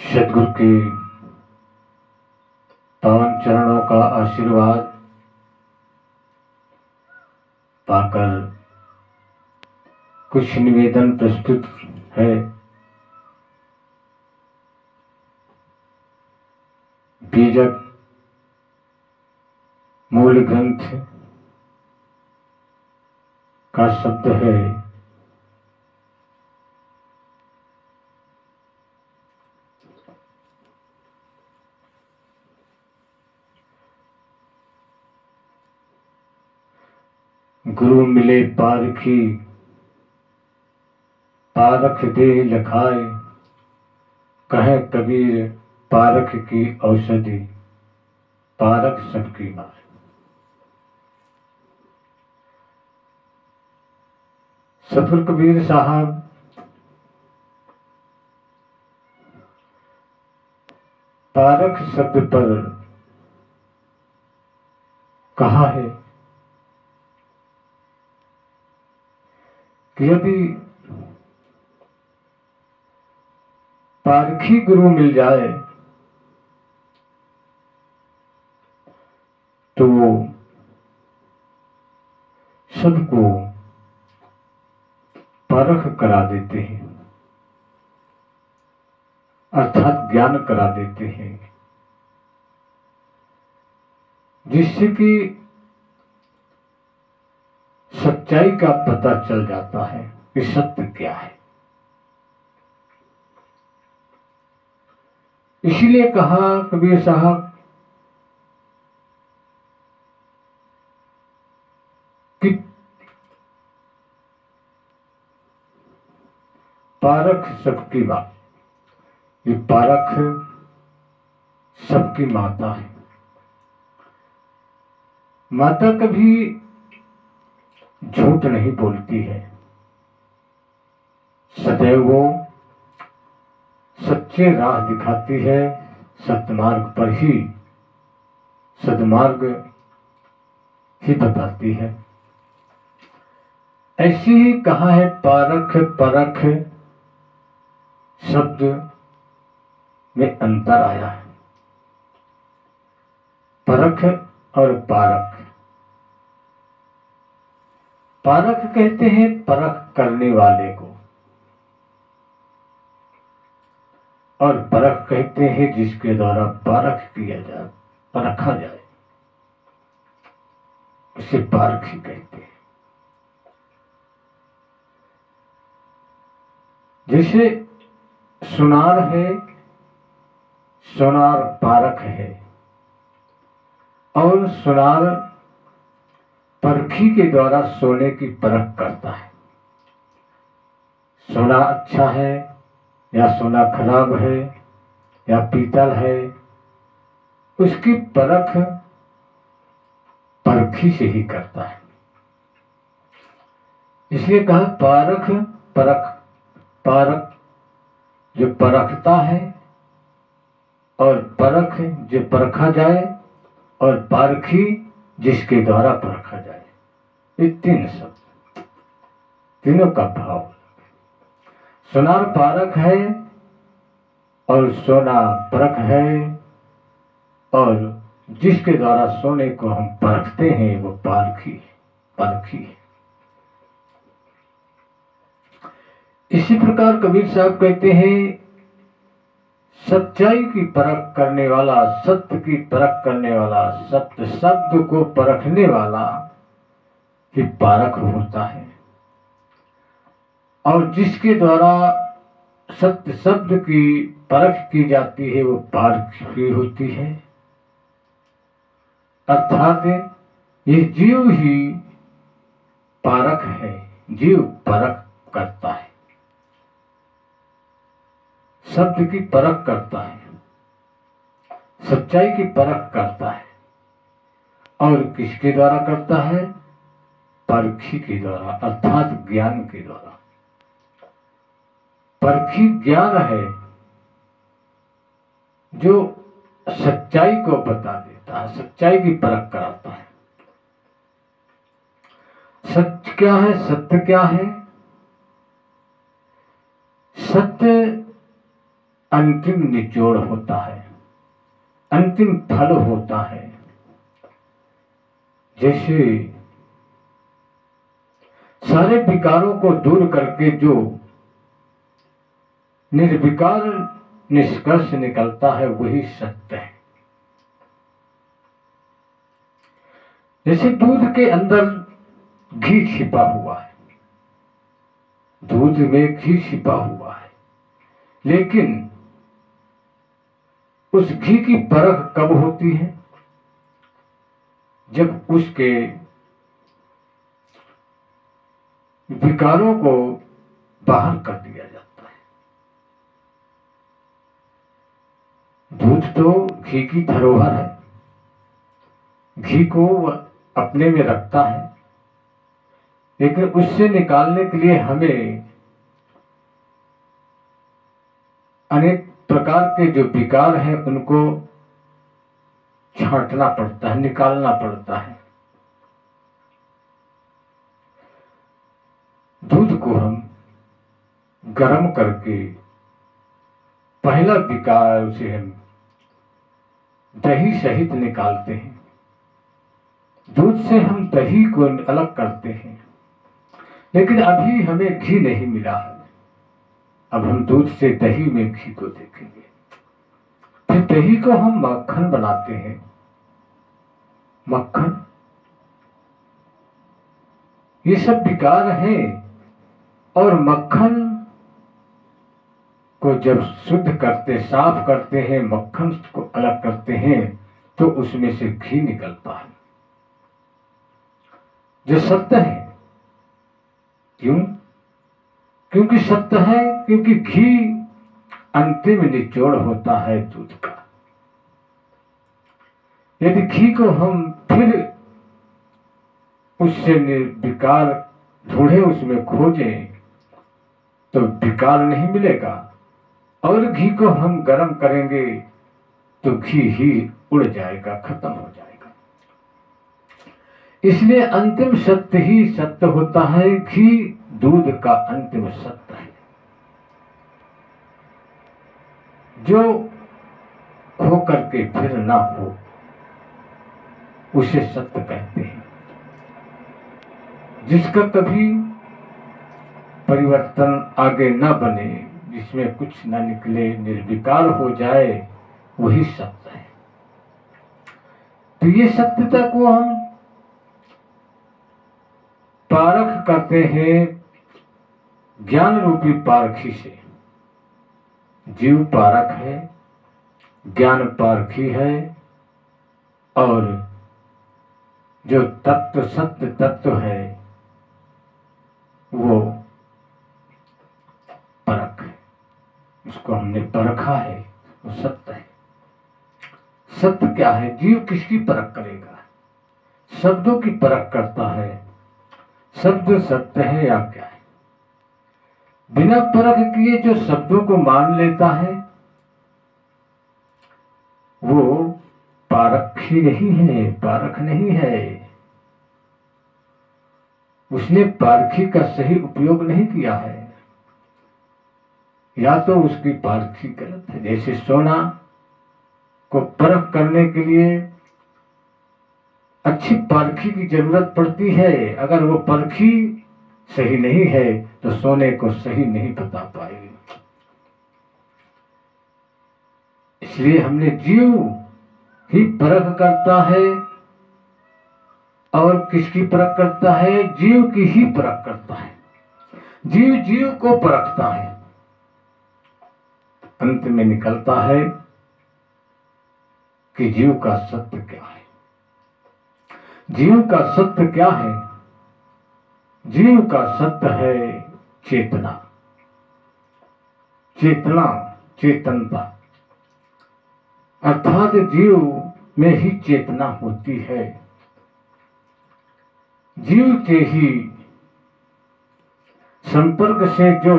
सद्गुरु के पावन चरणों का आशीर्वाद पाकर कुछ निवेदन प्रस्तुत है। बीजक मूल ग्रंथ का शब्द है गुरु मिले पारखी पारख दे लखाए, कहे कबीर पारख की औषधि पारख सबकी मार। सतगुरु कबीर साहब पारख शब्द पर कहा है कि यदि पारखी गुरु मिल जाए तो वो सबको परख करा देते हैं, अर्थात ज्ञान करा देते हैं, जिससे कि सच्चाई का पता चल जाता है कि सत्य क्या है। इसीलिए कहा कबीर साहब कि पारख सबकी बात, ये पारख सबकी माता है। माता कभी झूठ नहीं बोलती है, सदैव वो सच्चे राह दिखाती है, सतमार्ग पर ही सदमार्ग ही बताती है। ऐसे ही कहा है पारख परख शब्द में अंतर आया है। परख और पारख, पारख कहते हैं परख करने वाले को, और परख कहते हैं जिसके द्वारा परख किया जाए, परखा जाए, उसे पारखी कहते हैं। जैसे सुनार है, सुनार पारख है, और सुनार परखी के द्वारा सोने की परख करता है। सोना अच्छा है या सोना खराब है या पीतल है, उसकी परख परखी से ही करता है। इसलिए कहा पारख परख, पारख जो परखता है, और परख जो परखा जाए, और पारखी जिसके द्वारा परखा जाए। ये तीन शब्द, तीनों का भाव। सोनार पारख है और सोना परख है, और जिसके द्वारा सोने को हम परखते हैं वो पारखी है, परखी है। इसी प्रकार कबीर साहब कहते हैं सच्चाई की परख करने वाला, सत्य की परख करने वाला, सत्य शब्द को परखने वाला ही पारख होता है, और जिसके द्वारा सत्य शब्द की परख की जाती है वो पारखी होती है। अर्थात ये जीव ही पारख है, जीव परख करता है, शब्द की परख करता है, सच्चाई की परख करता है, और किसके द्वारा करता है? परखी के द्वारा, अर्थात ज्ञान के द्वारा। परखी ज्ञान है जो सच्चाई को बता देता है, सच्चाई की परख कराता है। सत्य क्या है, सत्य क्या है? सत्य अंतिम निचोड़ होता है, अंतिम फल होता है। जैसे सारे विकारों को दूर करके जो निर्विकार निष्कर्ष निकलता है वही सत्य है। जैसे दूध के अंदर घी छिपा हुआ है, दूध में घी छिपा हुआ है, लेकिन उस घी की परख कब होती है? जब उसके विकारों को बाहर कर दिया जाता है। दूध तो घी की धरोहर है, घी को अपने में रखता है, लेकिन उससे निकालने के लिए हमें अनेक प्रकार के जो विकार हैं उनको छांटना पड़ता है, निकालना पड़ता है। दूध को हम गर्म करके पहला विकार उसे हम दही सहित निकालते हैं, दूध से हम दही को अलग करते हैं, लेकिन अभी हमें घी नहीं मिला है। अब हम दूध से दही में घी को देखेंगे, फिर दही को हम मक्खन बनाते हैं। मक्खन, ये सब विकार हैं, और मक्खन को जब शुद्ध करते, साफ करते हैं, मक्खन को अलग करते हैं, तो उसमें से घी निकलता है जो सत्य है। क्यों? क्योंकि सत्य है, क्योंकि घी अंतिम निचोड़ होता है दूध का। यदि घी को हम फिर उससे विकार ढूंढे, उसमें खोजें, तो विकार नहीं मिलेगा, और घी को हम गर्म करेंगे तो घी ही उड़ जाएगा, खत्म हो जाएगा। इसलिए अंतिम सत्य ही सत्य होता है। घी दूध का अंतिम सत्य है, जो खो करके फिर ना हो उसे सत्य कहते हैं। जिसका कभी परिवर्तन आगे न बने, जिसमें कुछ न निकले, निर्विकार हो जाए, वही सत्य है। तो ये सत्यता को हम पारख करते हैं ज्ञान रूपी पारखी से। जीव पारक है, ज्ञान पारखी है, और जो तत्व सत्य तत्व है वो परख है। उसको हमने परखा है, वो सत्य है। सत्य क्या है? जीव किसकी परख करेगा? शब्दों की परख करता है। शब्द सत्य है या क्या है? बिना परख किए जो शब्दों को मान लेता है वो पारखी नहीं है, पारख नहीं है। उसने पारखी का सही उपयोग नहीं किया है, या तो उसकी पारखी गलत है। जैसे सोना को परख करने के लिए अच्छी पारखी की जरूरत पड़ती है। अगर वो परखी सही नहीं है तो सोने को सही नहीं बता पाएगी। इसलिए हमने जीव ही परख करता है, और किसकी परख करता है? जीव की ही परख करता है। जीव जीव को परखता है। अंत में निकलता है कि जीव का सत्य क्या है। जीव का सत्य क्या है? जीव का सत्य है चेतना। चेतना, चेतनता, अर्थात जीव में ही चेतना होती है। जीव के ही संपर्क से जो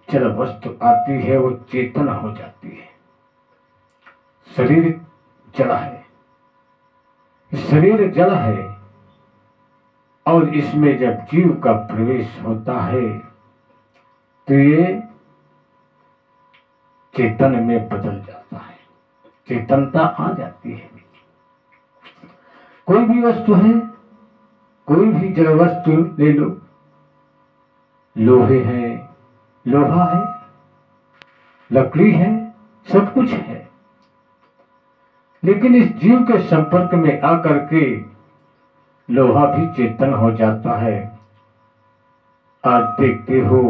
जड़ वस्तु आती है वो चेतन हो जाती है। शरीर जड़ है, शरीर जड़ है, और इसमें जब जीव का प्रवेश होता है तो ये चेतन में बदल जाता है, चेतनता आ जाती है। कोई भी वस्तु है, कोई भी जड़ वस्तु ले लो, लोहे है, लोहा है, लकड़ी है, सब कुछ है, लेकिन इस जीव के संपर्क में आकर के लोहा भी चेतन हो जाता है। आज देखते हो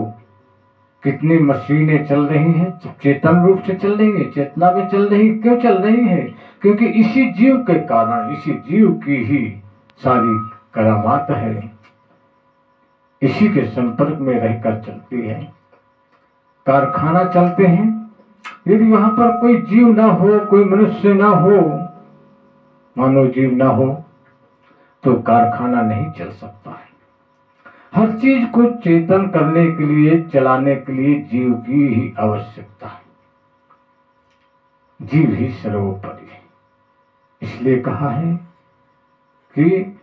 कितनी मशीनें चल रही हैं, चेतन रूप से चल रही है, चेतना में चल रही। क्यों चल रही है? क्योंकि इसी जीव के कारण, इसी जीव की ही सारी करामात है, इसी के संपर्क में रहकर चलती है। कारखाना चलते हैं, यदि वहां पर कोई जीव ना हो, कोई मनुष्य ना हो, मानव जीव ना हो, तो कारखाना नहीं चल सकता है। हर चीज को चेतन करने के लिए, चलाने के लिए जीव की ही आवश्यकता है। जीव ही सर्वोपरि है। इसलिए कहा है कि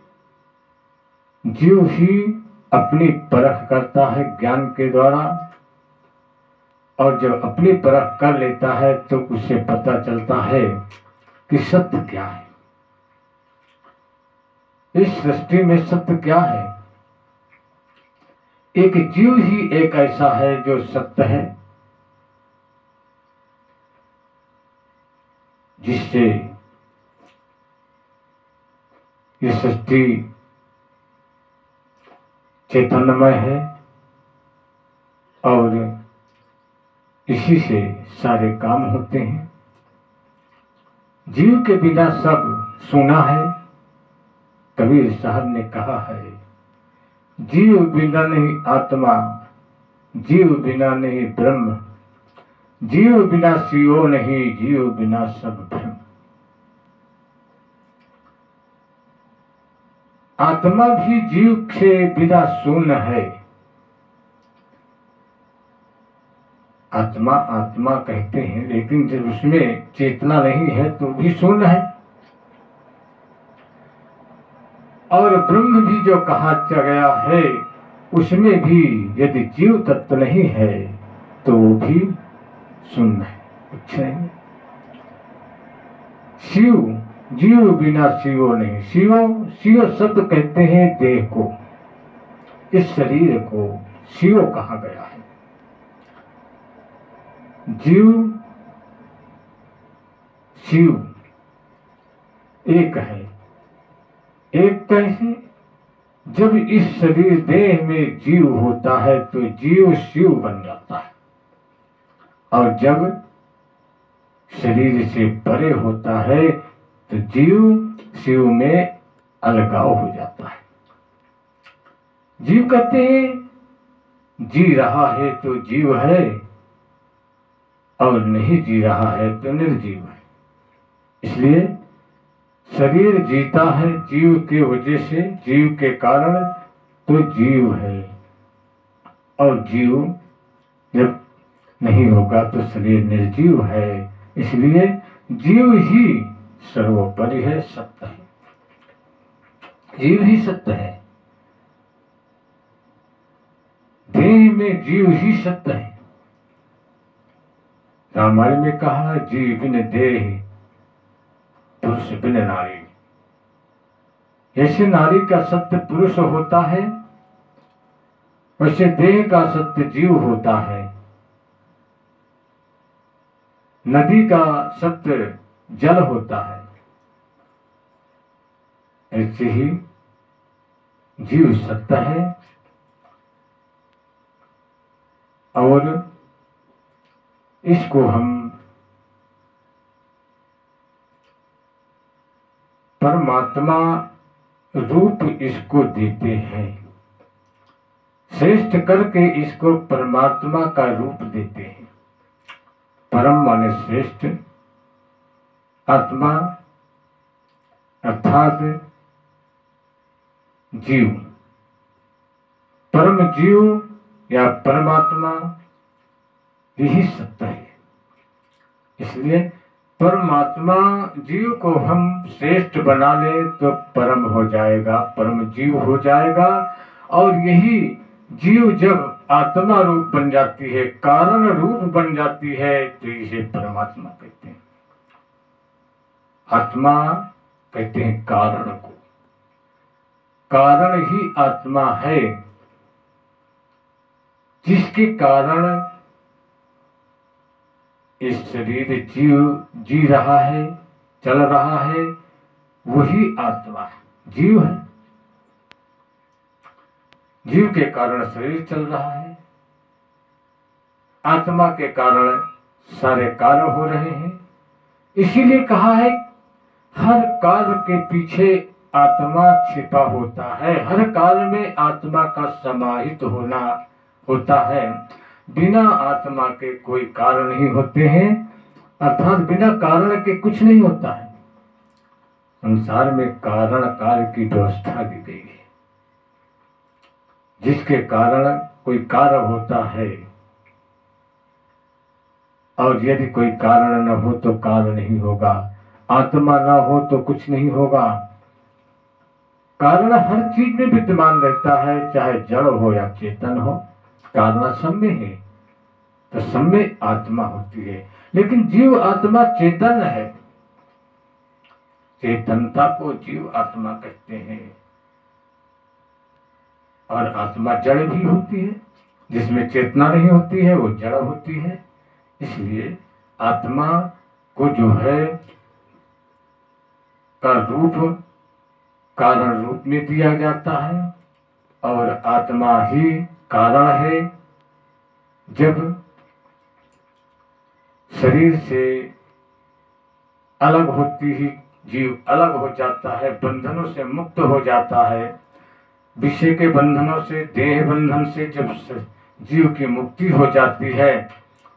जीव ही अपनी परख करता है ज्ञान के द्वारा, और जब अपनी परख कर लेता है तो उसे पता चलता है कि सत्य क्या है, इस सृष्टि में सत्य क्या है। एक जीव ही एक ऐसा है जो सत्य है, जिससे ये सृष्टि चैतन्यमय है और इसी से सारे काम होते हैं। जीव के बिना सब सूना है। कबीर साहब ने कहा है, जीव बिना नहीं आत्मा, जीव बिना नहीं ब्रह्म, जीव बिना शिव नहीं, जीव बिना सब ब्रह्म। आत्मा भी जीव से बिना शून्य है। आत्मा आत्मा कहते हैं, लेकिन जब उसमें चेतना नहीं है तो भी शून्य है। और ब्रह्म भी जो कहा गया है, उसमें भी यदि जीव तत्व नहीं है तो वो भी शून्य है, कुछ नहीं। शिव, जीव बिना शिव नहीं। शिव, शिव शब्द कहते हैं देह को, इस शरीर को शिव कहा गया है। जीव शिव एक है। एक कैसे? जब इस शरीर देह में जीव होता है तो जीव शिव बन जाता है, और जब शरीर से परे होता है तो जीव शिव में अलगाव हो जाता है। जीव कहते हैं जी रहा है तो जीव है, और नहीं जी रहा है तो निर्जीव है। इसलिए शरीर जीता है जीव की वजह से, जीव के कारण, तो जीव है। और जीव जब नहीं होगा तो शरीर निर्जीव है। इसलिए जीव ही सर्वोपरि है, सत्य है। जीव ही सत्य है। देह में जीव ही सत्य है। रामायण में कहा, जीव बिन देह पुरुष बिन नारी। जैसे नारी का सत्य पुरुष होता है, वैसे देह का सत्य जीव होता है। नदी का सत्य जल होता है, ऐसे ही जीव सत्य है। और इसको हम परमात्मा रूप इसको देते हैं, श्रेष्ठ करके इसको परमात्मा का रूप देते हैं। परम माने श्रेष्ठ, आत्मा अर्थात जीव, परम जीव या परमात्मा, यही सत्य है। इसलिए परमात्मा जीव को हम श्रेष्ठ बना ले तो परम हो जाएगा, परम जीव हो जाएगा। और यही जीव जब आत्मा रूप बन जाती है, कारण रूप बन जाती है, तो इसे परमात्मा कहते हैं। आत्मा कहते हैं कारण को, कारण ही आत्मा है, जिसके कारण इस शरीर जी रहा है, चल रहा है, वही आत्मा है, जीव है। जीव के कारण शरीर चल रहा है, आत्मा के कारण सारे कार्य हो रहे हैं। इसीलिए कहा है हर कार्य के पीछे आत्मा छिपा होता है, हर कार्य में आत्मा का समाहित होना होता है। बिना आत्मा के कोई कारण नहीं होते हैं, अर्थात बिना कारण के कुछ नहीं होता है। संसार में कारण कार्य की व्यवस्था दी गई है, जिसके कारण कोई कार्य होता है, और यदि कोई कारण न हो तो कार्य नहीं होगा, आत्मा न हो तो कुछ नहीं होगा। कारण हर चीज में विद्यमान रहता है, चाहे जड़ हो या चेतन हो, कारण सब में है, तो सब में आत्मा होती है। लेकिन जीव आत्मा चेतन है, चेतनता को जीव आत्मा कहते हैं। और आत्मा जड़ भी होती है, जिसमें चेतना नहीं होती है वो जड़ होती है। इसलिए आत्मा को जो है का रूप कारण रूप में दिया जाता है, और आत्मा ही कारण है। जब शरीर से अलग होती ही जीव अलग हो जाता है, बंधनों से मुक्त हो जाता है, विषय के बंधनों से, देह बंधन से जब जीव की मुक्ति हो जाती है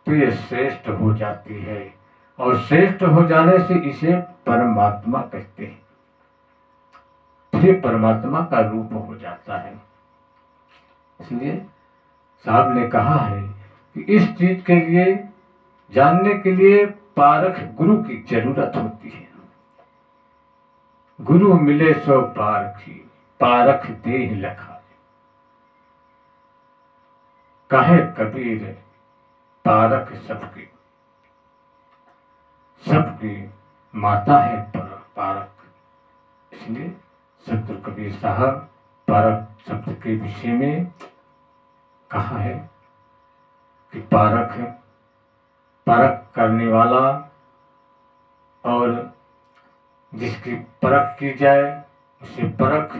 तो ये श्रेष्ठ हो जाती है, और श्रेष्ठ हो जाने से इसे परमात्मा कहते हैं, फिर परमात्मा का रूप हो जाता है। इसलिए साहब ने कहा है कि इस चीज के लिए, जानने के लिए पारख गुरु की जरूरत होती है। गुरु मिले सो पारखी, पारख देह लखा। कहे कबीर पारख सबकी, सबकी माता है पारख। इसलिए सतगुरु कबीर साहब पारख शब्द के विषय में कहा है कि पारख, परख करने वाला, और जिसकी परख की जाए उसे परख,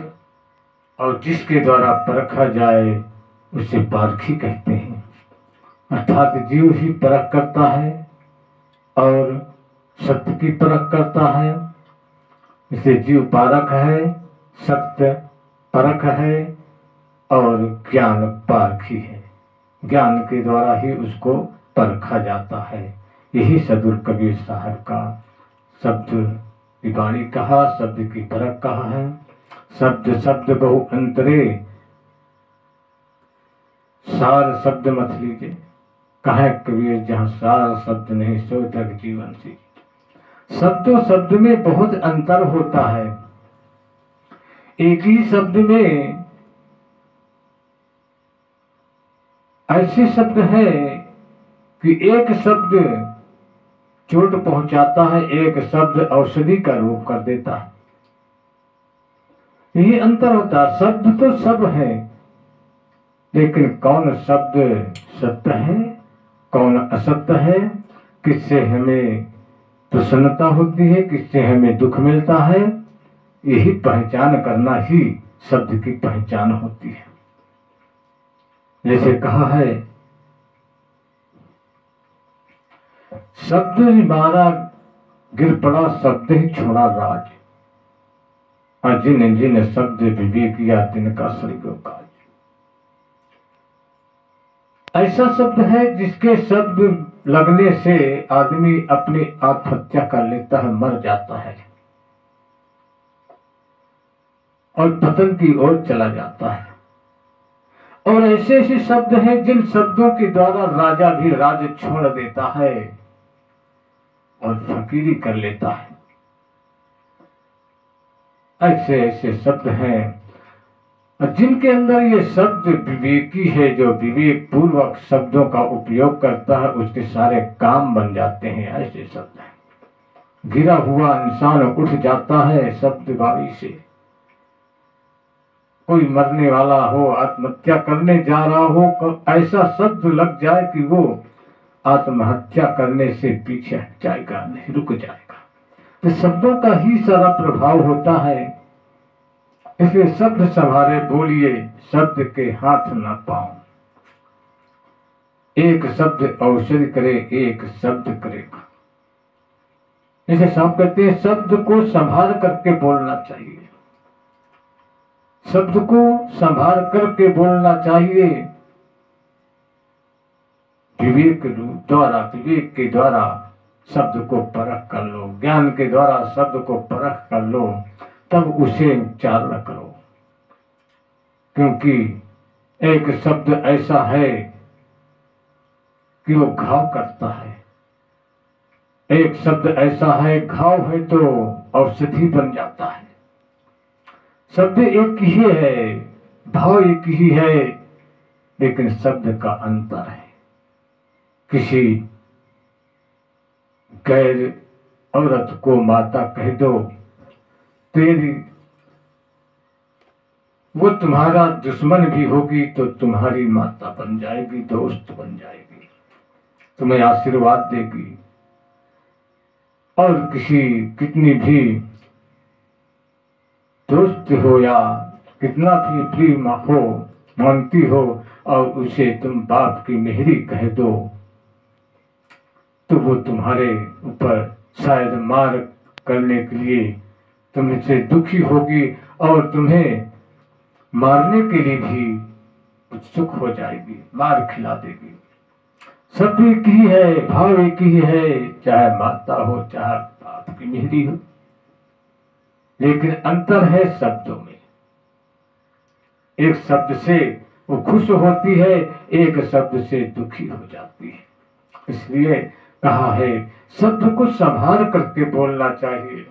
और जिसके द्वारा परखा जाए उसे पारखी कहते हैं। अर्थात जीव ही परख करता है और सत्य की परख करता है। इसे जीव पारक है, सत्य परख है, और ज्ञान पारखी है। ज्ञान के द्वारा ही उसको परखा जाता है। यही सदगुरु कबीर साहब का शब्द की वाणी कहा, शब्द की परख कहा है। शब्द शब्द बहु अंतरे, सार शब्द मत लीजिए। कहे कबीर जहाँ सार शब्द नहीं सो तक जीवन से। शब्दों शब्द में बहुत अंतर होता है। एक ही शब्द में ऐसे शब्द है कि एक शब्द चोट पहुंचाता है, एक शब्द औषधि का रूप कर देता है। यही अंतर होता है। शब्द तो सब है, लेकिन कौन शब्द सत्य है, कौन असत्य है, किससे हमें प्रसन्नता होती है, किससे हमें दुख मिलता है, यही पहचान करना ही शब्द की पहचान होती है। जैसे कहा है, शब्द मारा गिर पड़ा, शब्द ही छोड़ा राज, जिन जिन शब्द विवेक या तिनका स्वर्ग काज। ऐसा शब्द है जिसके शब्द लगने से आदमी अपनी आत्महत्या कर लेता है, मर जाता है और पतन की ओर चला जाता है। और ऐसे ऐसे शब्द हैं जिन शब्दों के द्वारा राजा भी राज छोड़ देता है और फकीरी कर लेता है। ऐसे ऐसे शब्द हैं और जिनके अंदर ये शब्द विवेकी है, जो विवेक पूर्वक शब्दों का उपयोग करता है, उसके सारे काम बन जाते हैं। ऐसे शब्द हैं। गिरा हुआ इंसान उठ जाता है शब्द गाड़ी से। कोई मरने वाला हो, आत्महत्या करने जा रहा हो, ऐसा शब्द लग जाए कि वो आत्महत्या करने से पीछे हट जाएगा, नहीं रुक जाएगा। तो शब्दों का ही सारा प्रभाव होता है। इसलिए शब्द संभाले बोलिए, शब्द के हाथ न पाओ। एक शब्द औषधि करे, एक शब्द करेगा। जैसे साहब कहते हैं, शब्द को संभाल करके बोलना चाहिए, शब्द को संभाल करके बोलना चाहिए। विवेक द्वारा, विवेक के द्वारा शब्द को परख कर लो, ज्ञान के द्वारा शब्द को परख कर लो, तब उसे उच्चारण करो। क्योंकि एक शब्द ऐसा है कि वो घाव करता है, एक शब्द ऐसा है घाव है तो औषधि बन जाता है। शब्द एक ही है, भाव एक ही है, लेकिन शब्द का अंतर है। किसी गैर औरत को माता कह दो, तेरी वो तुम्हारा दुश्मन भी होगी तो तुम्हारी माता बन जाएगी, दोस्त बन जाएगी, तुम्हें आशीर्वाद देगी। और किसी कितनी भी दोस्त हो या कितना भी प्रिय हो, मानती हो, और उसे तुम बाप की मेहरी कह दो, तो वो तुम्हारे ऊपर शायद मार करने के लिए तुमसे दुखी होगी और तुम्हें मारने के लिए भी उत्सुक हो जाएगी, मार खिला देगी। सब एक ही है, भाव एक ही है, चाहे माता हो चाहे बाप की मेहरी हो, लेकिन अंतर है शब्दों में। एक शब्द से वो खुश होती है, एक शब्द से दुखी हो जाती है। इसलिए कहा है शब्द को संभाल करके बोलना चाहिए।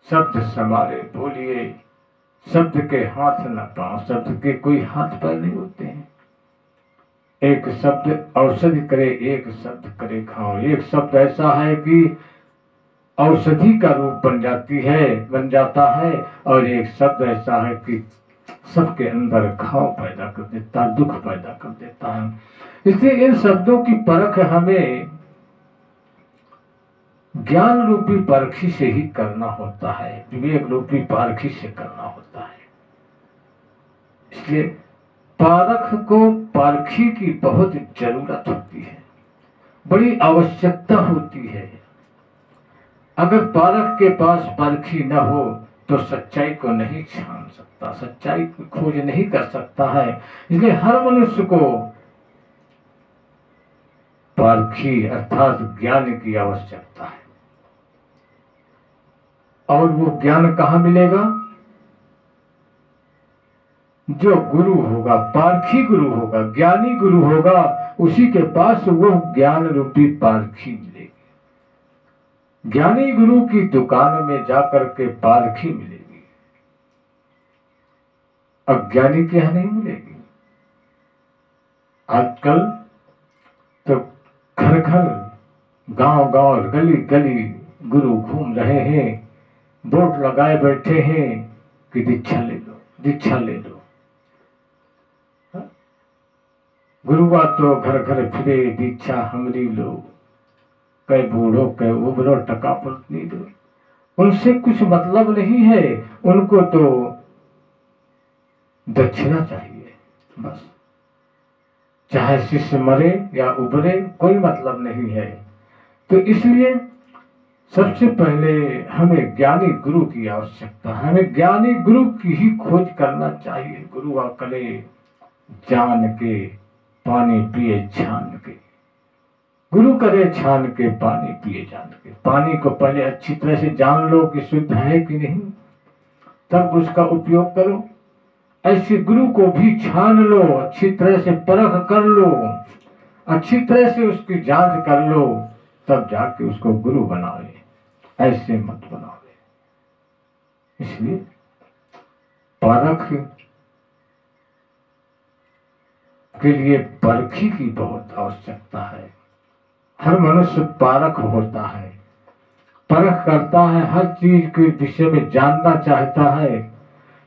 शब्द संभाले बोलिए, शब्द के हाथ न पाओ। शब्द के कोई हाथ पैर नहीं होते हैं। एक शब्द औषधि करे, एक शब्द करे खाओ। एक शब्द ऐसा है कि औषधि का रूप बन जाता है, और एक शब्द ऐसा है कि सबके अंदर घाव पैदा कर देता है, दुख पैदा कर देता है। इसलिए इन शब्दों की परख हमें ज्ञान रूपी परखी से ही करना होता है, विवेक रूपी परखी से करना होता है। इसलिए पारख को पारखी की बहुत जरूरत होती है, बड़ी आवश्यकता होती है। अगर पारख के पास पारखी न हो तो सच्चाई को नहीं छान सकता, सच्चाई की खोज नहीं कर सकता है। इसलिए हर मनुष्य को पारखी अर्थात ज्ञान की आवश्यकता है। और वो ज्ञान कहाँ मिलेगा? जो गुरु होगा, पारखी गुरु होगा, ज्ञानी गुरु होगा, उसी के पास वो ज्ञान रूपी पारखी मिलेगी। ज्ञानी गुरु की दुकान में जाकर के पारखी मिलेगी, अज्ञानी के यहाँ नहीं मिलेगी। आजकल तो घर घर, गांव गांव, गली गली गुरु घूम रहे हैं, बोर्ड लगाए बैठे हैं कि दीक्षा ले लो, दीक्षा ले लो। गुरुआ तो घर घर फिरे, दीक्षा हमरी लो, कै बूढ़ो कै उबरो टका पलटनी दो। उनसे कुछ मतलब नहीं है, उनको तो दक्षिणा चाहिए बस। चाहे शिष्य मरे या उबरे, कोई मतलब नहीं है। तो इसलिए सबसे पहले हमें ज्ञानी गुरु की आवश्यकता है, हमें ज्ञानी गुरु की ही खोज करना चाहिए। गुरु अकले जान के पानी पिए छान के, गुरु करे छान के पानी पिए जान के। पानी को पहले अच्छी तरह से जान लो कि शुद्ध है कि नहीं, तब उसका उपयोग करो। ऐसे गुरु को भी छान लो, अच्छी तरह से परख कर लो, अच्छी तरह से उसकी जांच कर लो, तब जाके उसको गुरु बनाओ, ऐसे मत बनाओ। इसलिए परख के लिए परखी की बहुत आवश्यकता है। हर मनुष्य पारख होता है, परख करता है, हर चीज के विषय में जानना चाहता है,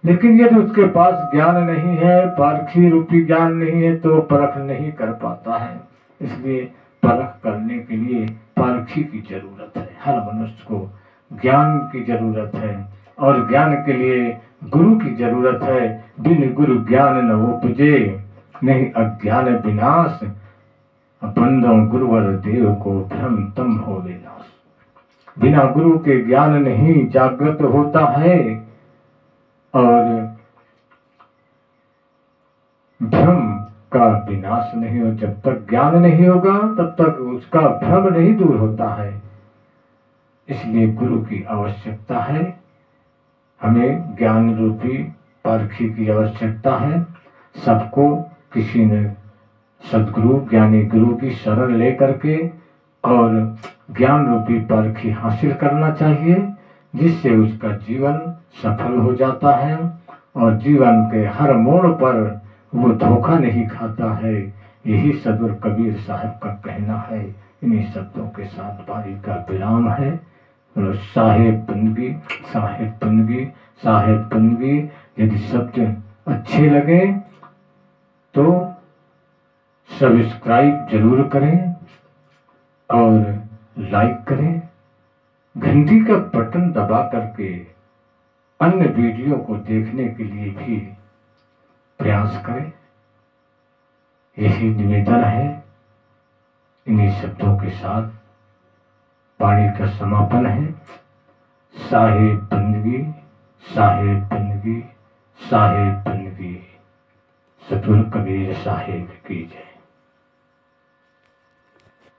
लेकिन यदि उसके पास ज्ञान नहीं है, पारखी रूपी ज्ञान नहीं है, तो परख नहीं कर पाता है। इसलिए परख करने के लिए पारखी की जरूरत है। हर मनुष्य को ज्ञान की जरूरत है और ज्ञान के लिए गुरु की जरूरत है। बिन गुरु ज्ञान न उपजे, नहीं अज्ञान विनाश, बंदो गुरुवर देव को भ्रम तम हो विनाश। बिना गुरु के ज्ञान नहीं जागृत होता है और भ्रम का विनाश नहीं हो। जब तक ज्ञान नहीं होगा तब तक उसका भ्रम नहीं दूर होता है। इसलिए गुरु की आवश्यकता है, हमें ज्ञान रूपी पारखी की आवश्यकता है। सबको किसी ने सदगुरु ज्ञानी गुरु की शरण लेकर के और ज्ञान रूपी पारखी हासिल करना चाहिए, जिससे उसका जीवन सफल हो जाता है और जीवन के हर मोड़ पर वो धोखा नहीं खाता है। यही सदगुरु कबीर साहब का कहना है। इन्हीं शब्दों के साथ बारी का विराम है। साहेब बंदगी, साहेब बंदगी, साहेब बंदगी। यदि शब्द अच्छे लगे तो सब्सक्राइब जरूर करें और लाइक करें। घंटी का बटन दबा करके अन्य वीडियो को देखने के लिए भी प्रयास करें। यही निवेदन है। इन्हीं शब्दों के साथ वाणी का समापन है। साहेब बंदगी, साहेब बंदगी, साहेब बंदगी। सतगुरु कबीर साहेब की जय।